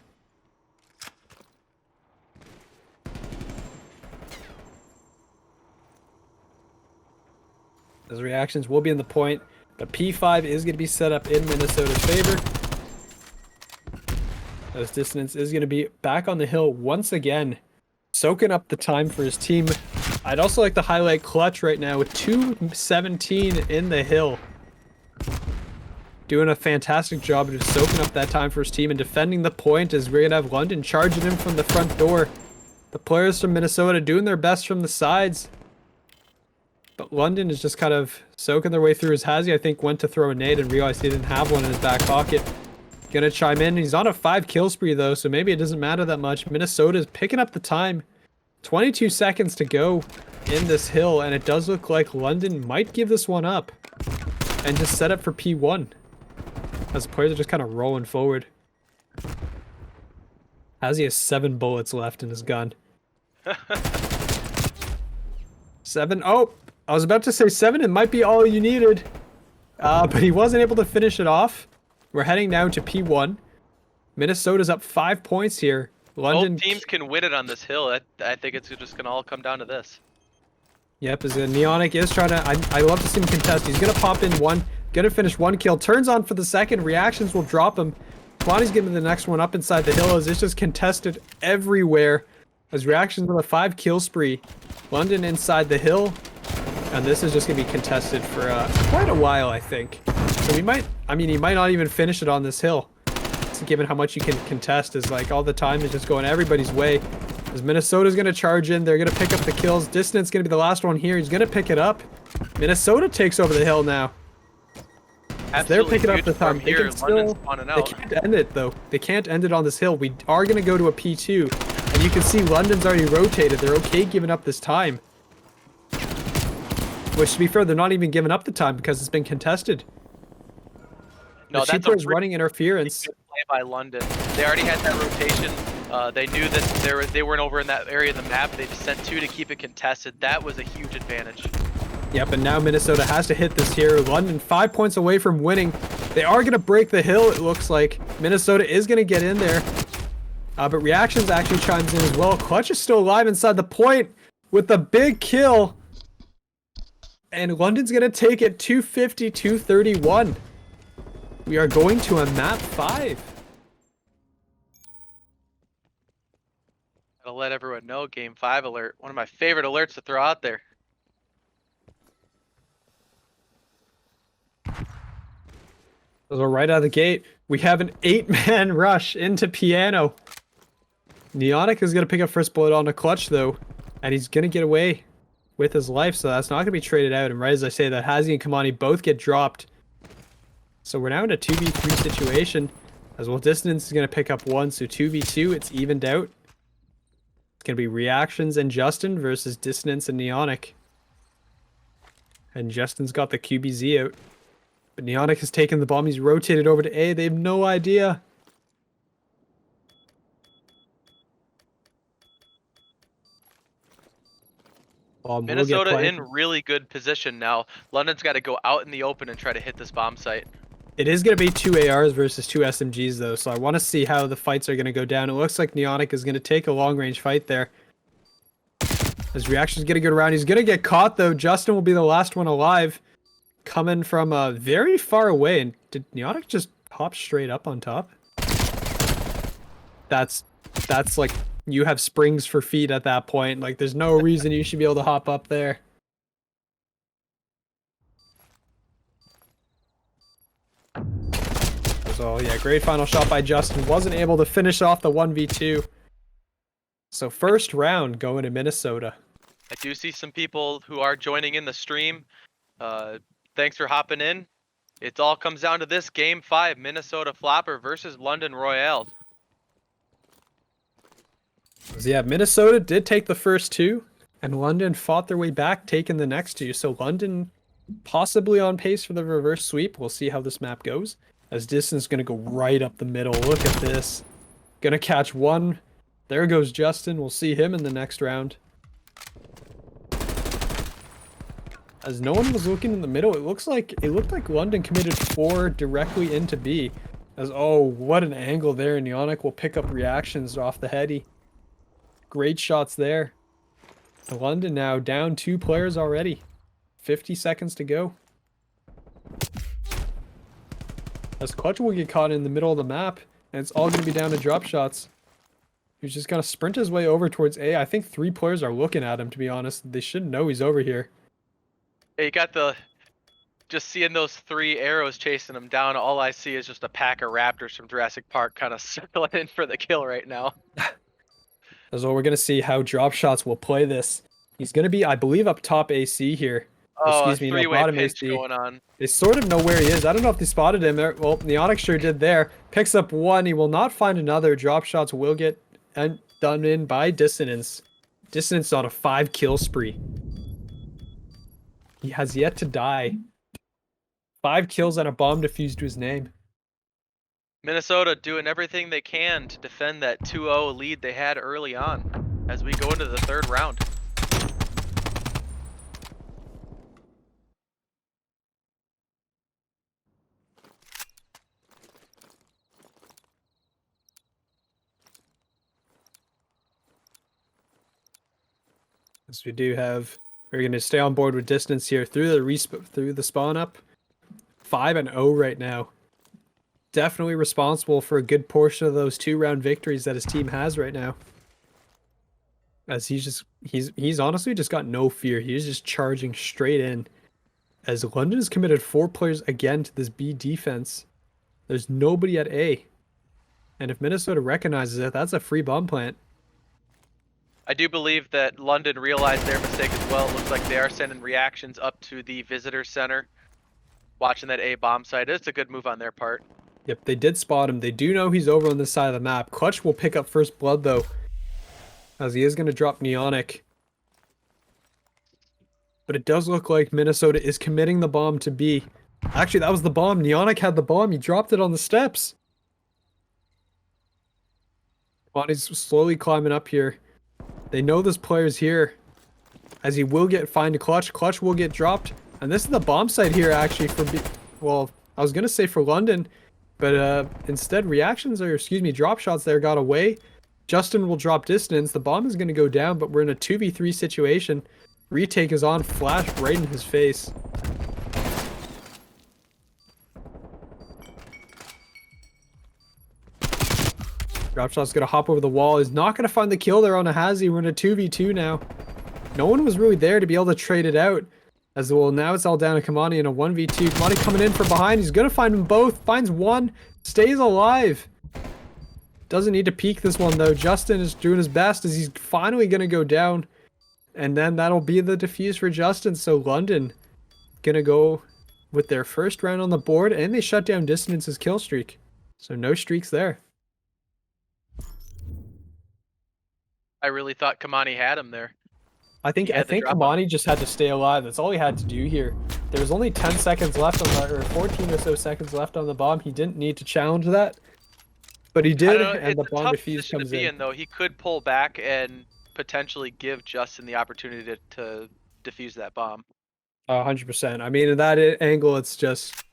Those reactions will be in the point, but P5 is going to be set up in Minnesota's favor. As Dissonance is going to be back on the hill once again, soaking up the time for his team. I'd also like to highlight Clutch right now with 2:17 in the hill. Doing a fantastic job of just soaking up that time for his team and defending the point, as we're going to have London charging him from the front door. The players from Minnesota doing their best from the sides. But London is just kind of soaking their way through. His Hazy, I think, went to throw a nade and realized he didn't have one in his back pocket. Gonna chime in. He's on a 5 kill spree though, so maybe it doesn't matter that much. Minnesota is picking up the time. 22 seconds to go in this hill, and it does look like London might give this one up and just set up for P1. As the players are just kind of rolling forward. Hazy has 7 bullets left in his gun. 7. Oh, I was about to say 7. It might be all you needed. But he wasn't able to finish it off. We're heading now to P1. Minnesota's up 5 points here. London. Both teams can win it on this hill. I think it's just gonna all come down to this. Yep, as Neonic is trying to. I love to see him contest. He's gonna pop in one. Gonna finish 1 kill. Turns on for the second. Reactions will drop him. Kwani's getting the next one up inside the hill as it's just contested everywhere. As Reactions with a 5 kill spree. London inside the hill. And this is just gonna be contested for quite a while, I think. So he might not even finish it on this hill. So given how much you can contest, is like all the time is just going everybody's way. As Minnesota's gonna charge in, they're gonna pick up the kills. Dissonance gonna be the last one here. He's gonna pick it up. Minnesota takes over the hill now. They're picking up the time. They can still, they can't end it though. They can't end it on this hill. We are gonna go to a P2, and you can see London's already rotated. They're okay giving up this time. Which, to be fair, they're not even giving up the time because it's been contested. No, the that's is running interference. Good play by London. They already had that rotation. They knew that they weren't over in that area of the map. They just sent 2 to keep it contested. That was a huge advantage. Yep, and now Minnesota has to hit this here. London 5 points away from winning. They are going to break the hill, it looks like. Minnesota is going to get in there. But Reactions actually chimes in as well. Clutch is still alive inside the point with the big kill. And London's going to take it 250-231. We are going to a map 5. Gotta let everyone know, game 5 alert. One of my favorite alerts to throw out there. So right out of the gate, we have an 8-man rush into Piano. Neonic is going to pick up first bullet on a Clutch though, and he's going to get away with his life, so that's not going to be traded out. And right as I say that, Hazy and Kamani both get dropped. So we're now in a 2v3 situation, as well Dissonance is going to pick up 1, so 2v2, it's evened out. It's going to be Reactions and Justin versus Dissonance and Neonic. And Justin's got the QBZ out. But Neonic has taken the bomb, he's rotated over to A, they have no idea. Minnesota in really good position now. London's got to go out in the open and try to hit this bomb site. It is going to be 2 ARs versus 2 SMGs though, so I want to see how the fights are going to go down. It looks like Neonic is going to take a long-range fight there. His reaction's going to get around. He's going to get caught though. Justin will be the last one alive. Coming from very far away. And did Neonic just hop straight up on top? That's like, you have springs for feet at that point. Like, there's no reason you should be able to hop up there. So yeah, great final shot by Justin. Wasn't able to finish off the 1v2. So first round going to Minnesota. I do see some people who are joining in the stream. Thanks for hopping in. It all comes down to this game 5, Minnesota Floppr versus London Royale. So yeah, Minnesota did take the first 2, and London fought their way back, taking the next 2. So London possibly on pace for the reverse sweep. We'll see how this map goes. As Distance is going to go right up the middle. Look at this. Going to catch 1. There goes Justin. We'll see him in the next round. As no one was looking in the middle, it looked like London committed 4 directly into B. As oh, what an angle there. Neonic will pick up reactions off the heady. Great shots there. London now down 2 players already. 50 seconds to go. As Clutch will get caught in the middle of the map, and it's all going to be down to drop shots. He's just going to sprint his way over towards A. I think 3 players are looking at him, to be honest. They should know he's over here. You got just seeing those 3 arrows chasing him down. All I see is just a pack of raptors from Jurassic Park kind of circling in for the kill right now. As well, we're going to see how drop shots will play this. He's going to be, I believe, up top AC here. Or, Oh, a excuse me, no, three-way bottom pinch AC. going on. They sort of know where he is. I don't know if they spotted him there. Well, Neonic sure did there. Picks up one. He will not find another. Drop shots will get done in by Dissonance. Dissonance on a 5-kill spree. He has yet to die. 5 kills and a bomb defused to his name. Minnesota doing everything they can to defend that 2-0 lead they had early on as we go into the third round. As we do have, we're going to stay on board with Distance here through the spawn up. 5-0 right now. Definitely responsible for a good portion of those 2-round victories that his team has right now. As he's honestly just got no fear. He's just charging straight in. As London has committed 4 players again to this B defense. There's nobody at A. And if Minnesota recognizes it, that's a free bomb plant. I do believe that London realized their mistake as well. It looks like they are sending reactions up to the visitor center, watching that A bomb site. It's a good move on their part. Yep, they did spot him. They do know he's over on this side of the map. Clutch will pick up first blood, though, as he is going to drop Neonic. But it does look like Minnesota is committing the bomb to B. Actually, that was the bomb. Neonic had the bomb. He dropped it on the steps. Bonnie's slowly climbing up here. They know this player's here, as he will find a Clutch. Clutch will get dropped. And this is the bomb site here, actually, for well, I was going to say for London, but instead drop shots there got away. Justin will drop distance. The bomb is going to go down, but we're in a 2v3 situation. Retake is on, flash right in his face. Dropshot's gonna hop over the wall. He's not gonna find the kill there on a Hazy. We're in a 2v2 now. No one was really there to be able to trade it out. As well, now it's all down to Kamani in a 1v2. Kamani coming in from behind. He's gonna find them both. Finds one. Stays alive. Doesn't need to peek this one though. Justin is doing his best as he's finally gonna go down. And then that'll be the defuse for Justin. So London gonna go with their first round on the board, and they shut down Dissonance's kill streak. So no streaks there. I really thought Kamani had him there. I think Kamani just had to stay alive. That's all he had to do here. There was only 10 seconds left on the, or 14 or so seconds left on the bomb. He didn't need to challenge that, but he did, and the bomb defuse comes in. Though he could pull back and potentially give Justin the opportunity to defuse that bomb. 100%. I mean, in that angle, it's just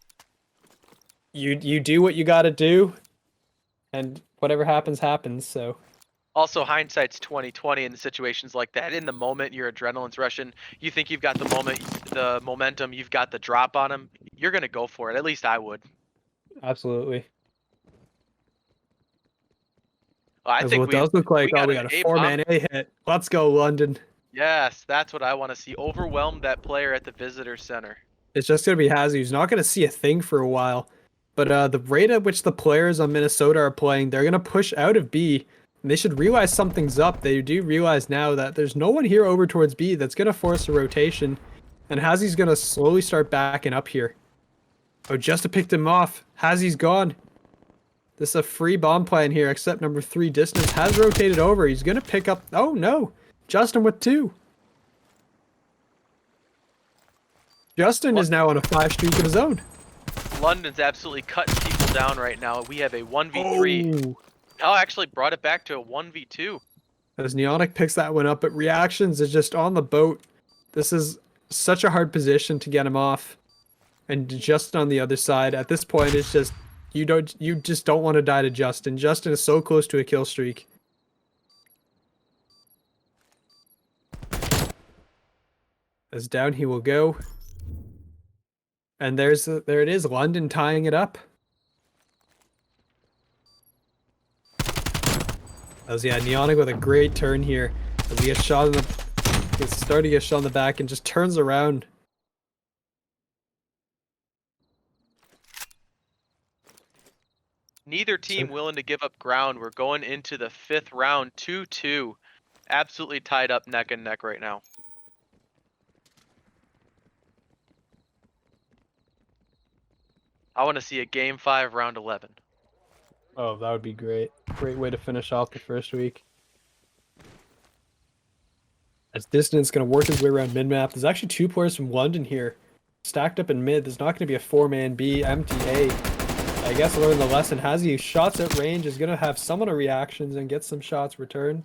you do what you got to do, and whatever happens, happens. So. Also, hindsight's 20/20 in situations like that. In the moment, your adrenaline's rushing. You think you've got the momentum, you've got the drop on him. You're gonna go for it. At least I would. Absolutely. Well, I think it does look like, we got a 4-man A hit. Let's go, London. Yes, that's what I want to see. Overwhelm that player at the visitor center. It's just gonna be Hazy, who's not gonna see a thing for a while. But the rate at which the players on Minnesota are playing, they're gonna push out of B. They should realize something's up. They do realize now that there's no one here over towards B that's going to force a rotation. And Hazy's going to slowly start backing up here. Oh, just to pick him off. Hazy's gone. This is a free bomb plan here, except number 3 Distance has rotated over. He's going to pick up... Oh, no. Justin with 2. Justin is now on a 5 streak of his own. London's absolutely cutting people down right now. We have a 1v3. Oh. Oh, actually brought it back to a 1v2. As Neonic picks that one up, but Reactions is just on the boat. This is such a hard position to get him off. And Justin on the other side, at this point, it's just, you just don't want to die to Justin. Justin is so close to a kill streak. As down he will go. And there it is, London tying it up. As Neonic with a great turn here. As he gets shot in the, gets started to get shot in the back and just turns around. Neither team willing to give up ground. We're going into the 5th round, 2-2. absolutely tied up neck and neck right now. I want to see a Game 5, Round 11. Oh, that would be great. Great way to finish off the first week. As Distance going to work his way around mid-map. There's actually 2 players from London here. Stacked up in mid. There's not going to be a 4-man B, empty A. I guess learn the lesson. Has he shots at range, is going to have some of the reactions and get some shots returned.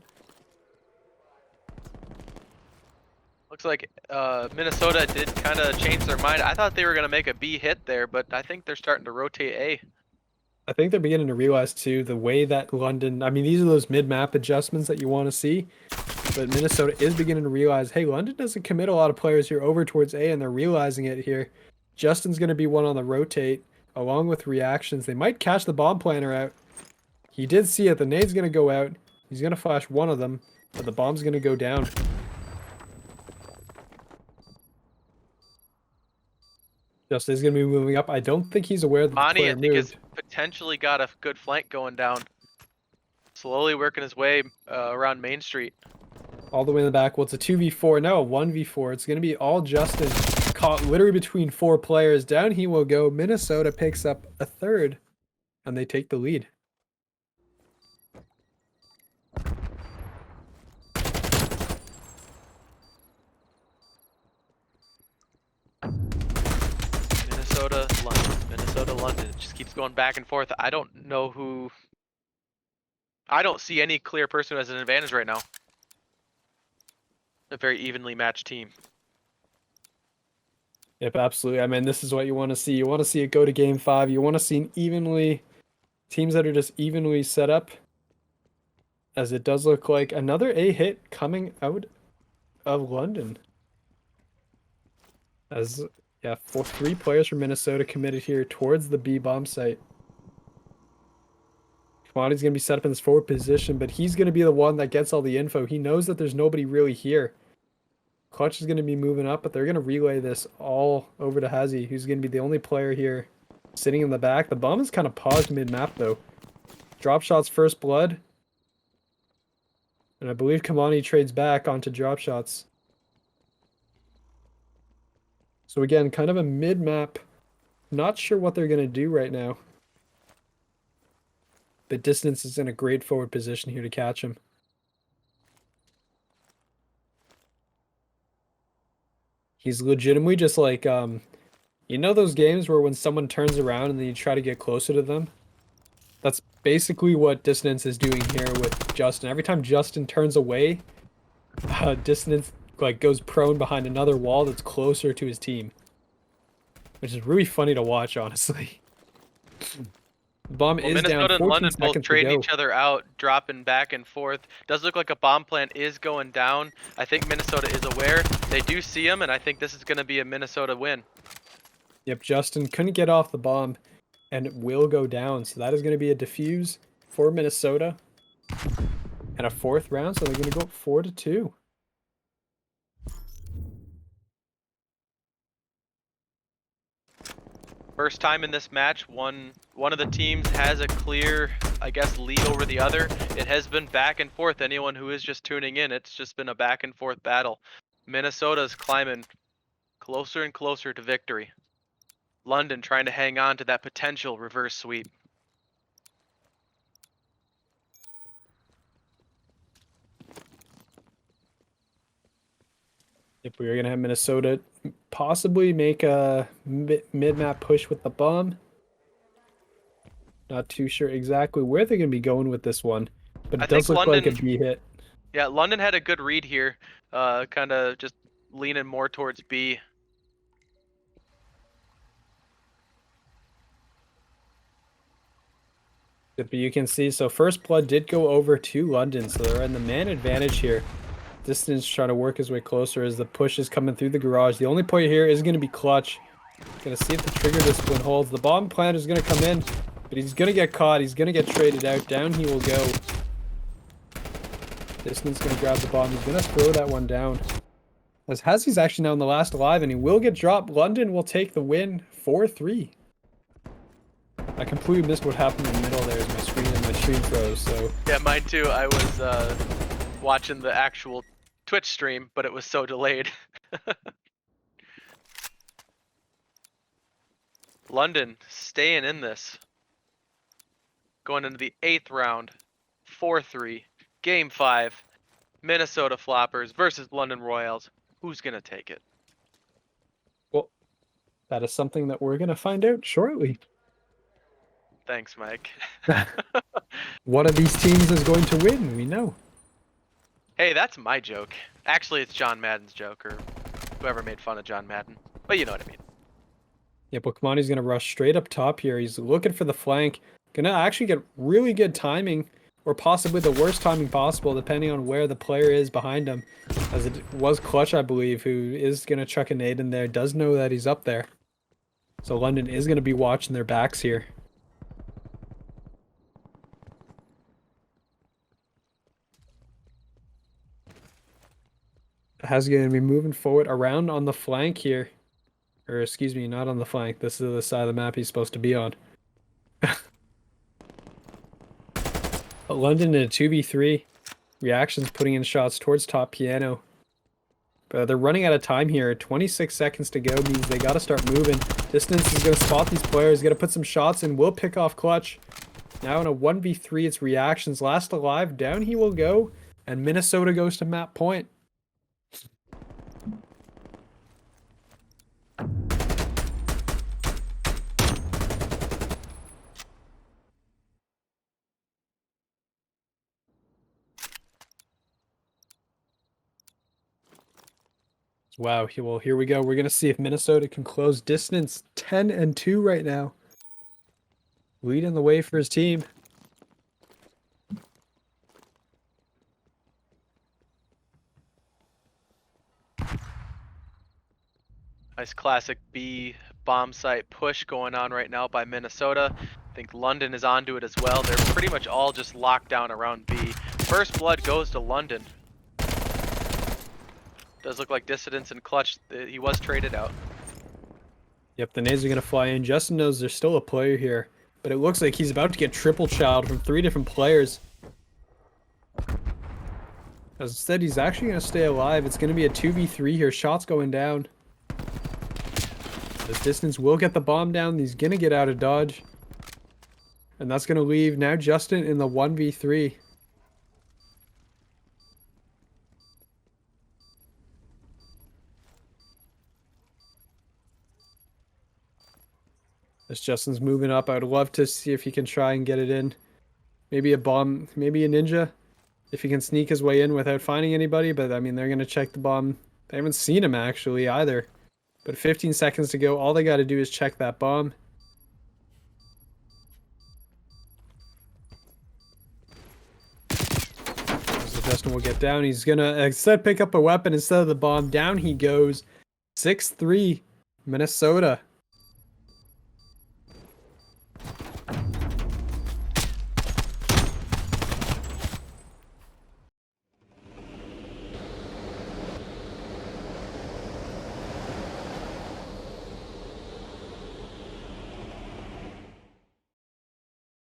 Looks like Minnesota did kind of change their mind. I thought they were going to make a B hit there, but I think they're starting to rotate A. I think they're beginning to realize too the way that London, I mean, these are those mid-map adjustments that you want to see, but Minnesota is beginning to realize, hey, London doesn't commit a lot of players here over towards A, and they're realizing it here. Justin's going to be one on the rotate, along with reactions. They might catch the bomb planter out. He did see it. The nade's going to go out. He's going to flash one of them, but the bomb's going to go down. Justin is going to be moving up. I don't think he's aware that the Monty, player I think, has moved. potentially got a good flank going down. Slowly working his way around Main Street. All the way in the back. Well, it's a 2v4. Now a 1v4. It's going to be all Justin caught literally between 4 players. Down he will go. Minnesota picks up a third, and they take the lead. Minnesota, London. It just keeps going back and forth. I don't know who... I don't see any clear person who has an advantage right now. A very evenly matched team. Yep, absolutely. I mean, this is what you want to see. You want to see it go to Game 5. You want to see teams that are just evenly set up. As it does look like another A hit coming out of London. As, yeah, 3 players from Minnesota committed here towards the B bomb site. Kamani's going to be set up in this forward position, but he's going to be the one that gets all the info. He knows that there's nobody really here. Clutch is going to be moving up, but they're going to relay this all over to Hazy, who's going to be the only player here sitting in the back. The bomb is kind of paused mid-map, though. Drop shots first blood. And I believe Kamani trades back onto drop shots. So again, kind of a mid-map. Not sure what they're going to do right now. But Distance is in a great forward position here to catch him. He's legitimately just like, you know those games where when someone turns around and then you try to get closer to them? That's basically what Distance is doing here with Justin. Every time Justin turns away, Distance like goes prone behind another wall that's closer to his team. Which is really funny to watch, honestly. The bomb is Minnesota down. and London 14 both seconds to trading go. each other out, dropping back and forth. Does look like a bomb plant is going down. I think Minnesota is aware. They do see him, and I think this is going to be a Minnesota win. Yep, Justin couldn't get off the bomb, and it will go down. So that is going to be a defuse for Minnesota. And a 4th round, so they're going to go 4-2. First time in this match, one of the teams has a clear, I guess, lead over the other. It has been back and forth. Anyone who is just tuning in, it's just been a back and forth battle. Minnesota's climbing closer and closer to victory. London trying to hang on to that potential reverse sweep. If we are going to have Minnesota possibly make a mid-map push with the bomb. Not too sure exactly where they're going to be going with this one. But it does look like a B hit. Yeah, London had a good read here. Kind of just leaning more towards B. But you can see, so first blood did go over to London, so they're in the man advantage here. Distance trying to work his way closer as the push is coming through the garage. The only player here is going to be Clutch. Going to see if the trigger discipline holds. The bomb plant is going to come in, but he's going to get caught. He's going to get traded out. Down he will go. Distance going to grab the bomb. He's going to throw that one down. As Hazy's actually now in the last alive, and he will get dropped. London will take the win 4-3. I completely missed what happened in the middle there as my screen froze, so... Yeah, mine too. I was watching the actual Twitch stream, but it was so delayed. London staying in this. Going into the 8th round. 4-3. Game 5. Minnesota Floppers versus London Royales. Who's going to take it? Well, that is something that we're going to find out shortly. Thanks, Mike. One of these teams is going to win, we know. Hey, that's my joke. Actually, it's John Madden's joke, or whoever made fun of John Madden. But you know what I mean. Yeah, Bookmani's going to rush straight up top here. He's looking for the flank. Going to actually get really good timing, or possibly the worst timing possible, depending on where the player is behind him. As it was Clutch, I believe, who is going to chuck a nade in there, does know that he's up there. So London is going to be watching their backs here. Has going to be moving forward around on the flank here. Or excuse me, not on the flank. This is the side of the map he's supposed to be on. London in a 2v3. Reactions putting in shots towards top piano. But they're running out of time here. 26 seconds to go means they got to start moving. Distance is going to spot these players. Got to put some shots in. Will pick off Clutch. Now in a 1v3, it's Reactions. Last alive. Down he will go. And Minnesota goes to map point. Wow, well, here we go. We're going to see if Minnesota can close distance. 10-2 right now. Leading the way for his team. Nice classic B bomb site push going on right now by Minnesota. I think London is onto it as well. They're pretty much all just locked down around B. First blood goes to London. Does look like Dissidents and Clutch. He was traded out. Yep, the nades are going to fly in. Justin knows there's still a player here, but it looks like he's about to get triple chiled from 3 different players. As instead, he's actually going to stay alive. It's going to be a 2v3 here. Shots going down. The Distance will get the bomb down. He's going to get out of dodge. And that's going to leave now Justin in the 1v3. As Justin's moving up, I would love to see if he can try and get it in. Maybe a bomb, maybe a ninja. If he can sneak his way in without finding anybody, but I mean, they're going to check the bomb. They haven't seen him actually either. But 15 seconds to go. All they got to do is check that bomb. So Justin will get down. He's going to instead pick up a weapon instead of the bomb. Down he goes. 6-3 Minnesota.